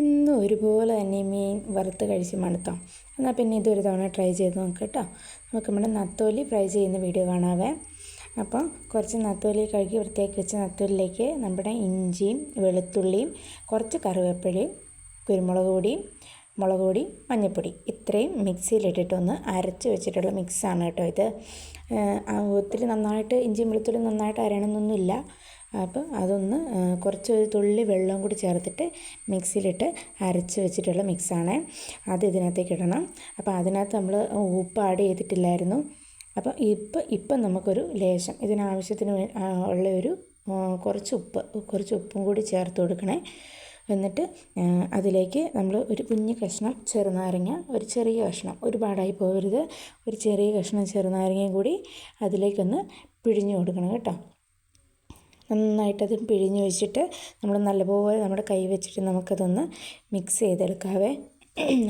എന്നും ഒരുപോലെ തന്നെ മീൻ വറുത്ത് കഴിച്ച് മടുത്താം. എന്നാൽ പിന്നെ ഇതൊരു തവണ ട്രൈ ചെയ്ത് നോക്കാം കേട്ടോ. നമുക്ക് നമ്മുടെ നത്തോലി ഫ്രൈ ചെയ്യുന്ന വീഡിയോ കാണാവേ. അപ്പം കുറച്ച് നത്തോലി കഴുകി വൃത്തിയാക്കി വെച്ച നത്തോലിയിലേക്ക് നമ്മുടെ ഇഞ്ചിയും വെളുത്തുള്ളിയും കുറച്ച് കറിവേപ്പിലയും കുരുമുളക് പൊടിയും മുളക് പൊടി മഞ്ഞൾപ്പൊടി ഇത്രയും മിക്സിയിലിട്ടിട്ടൊന്ന് അരച്ച് വെച്ചിട്ടുള്ള മിക്സാണ് കേട്ടോ ഇത്. ഒത്തിരി നന്നായിട്ട് ഇഞ്ചിയും വെളുത്തുള്ളിയും നന്നായിട്ട് അരയണമെന്നൊന്നുമില്ല. അപ്പം അതൊന്ന് കുറച്ച് തുള്ളി വെള്ളം കൂടി ചേർത്തിട്ട് മിക്സിയിലിട്ട് അരച്ച് വെച്ചിട്ടുള്ള മിക്സാണ്. അത് ഇതിനകത്തേക്ക് ഇടണം. അപ്പോൾ അതിനകത്ത് നമ്മൾ ഉപ്പ് ആഡ് ചെയ്തിട്ടില്ലായിരുന്നു. അപ്പം ഇപ്പം നമുക്കൊരു ലേശം ഇതിനാവശ്യത്തിന് ഉള്ളൊരു കുറച്ച് ഉപ്പും കൂടി ചേർത്ത് കൊടുക്കണേ. എന്നിട്ട് അതിലേക്ക് നമ്മൾ ഒരു കുഞ്ഞ് കഷ്ണം ചെറുനാരങ്ങ, ഒരു ചെറിയ കഷ്ണം, ഒരുപാടായി പോകരുത്, ഒരു ചെറിയ കഷ്ണം ചെറുനാരങ്ങയും കൂടി അതിലേക്കൊന്ന് പിഴിഞ്ഞ് കൊടുക്കണം കേട്ടോ. നന്നായിട്ടത് പിഴിഞ്ഞ് വെച്ചിട്ട് നമ്മൾ നല്ലപോലെ നമ്മുടെ കൈ വെച്ചിട്ട് നമുക്കതൊന്ന് മിക്സ് ചെയ്തെടുക്കാവേ.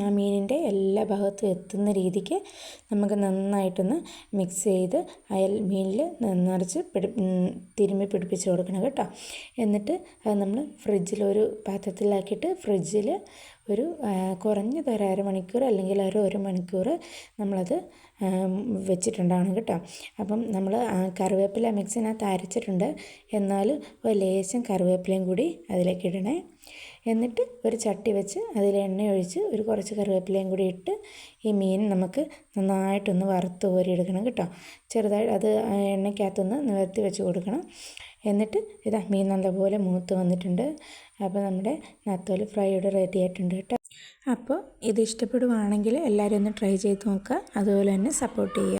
ആ മീനിൻ്റെ എല്ലാ ഭാഗത്തും എത്തുന്ന രീതിക്ക് നമുക്ക് നന്നായിട്ടൊന്ന് മിക്സ് ചെയ്ത് മീനിൽ നിറച്ച് തിരുമ്മി പിടിപ്പിച്ച് കൊടുക്കണം കേട്ടോ. എന്നിട്ട് അത് നമ്മൾ ഫ്രിഡ്ജിലൊരു പാത്രത്തിലാക്കിയിട്ട് ഫ്രിഡ്ജിൽ ഒരു കുറഞ്ഞത് ഒരു അരമണിക്കൂർ അല്ലെങ്കിൽ ഒരു മണിക്കൂർ നമ്മളത് വെച്ചിട്ടുണ്ടാവണം കേട്ടോ. അപ്പം നമ്മൾ കറിവേപ്പില മിക്സിനകത്ത് അരച്ചിട്ടുണ്ട്, എന്നാൽ ഒരു ലേശം കറിവേപ്പിലയും കൂടി അതിലേക്ക് ഇടണേ. എന്നിട്ട് ഒരു ചട്ടി വെച്ച് അതിൽ എണ്ണ ഒഴിച്ച് ഒരു കുറച്ച് കറിവേപ്പിലയും കൂടി ഇട്ട് ഈ മീൻ നമുക്ക് നന്നായിട്ടൊന്ന് വറുത്ത് കോരിയെടുക്കണം കേട്ടോ. ചെറുതായി അത് എണ്ണയ്ക്കകത്തൊന്ന് നിവർത്തി വെച്ച് കൊടുക്കണം. എന്നിട്ട് ഇതാ മീൻ നല്ലപോലെ മൂത്ത് വന്നിട്ടുണ്ട്. അപ്പോൾ നമ്മുടെ നത്തോലി ഫ്രൈ ഇവിടെ റെഡി ആയിട്ടുണ്ട് കേട്ടോ. അപ്പോൾ ഇത് ഇഷ്ടപ്പെടുവാണെങ്കിൽ എല്ലാവരും ഒന്ന് ട്രൈ ചെയ്ത് നോക്കുക. അതുപോലെ തന്നെ സപ്പോർട്ട് ചെയ്യുക.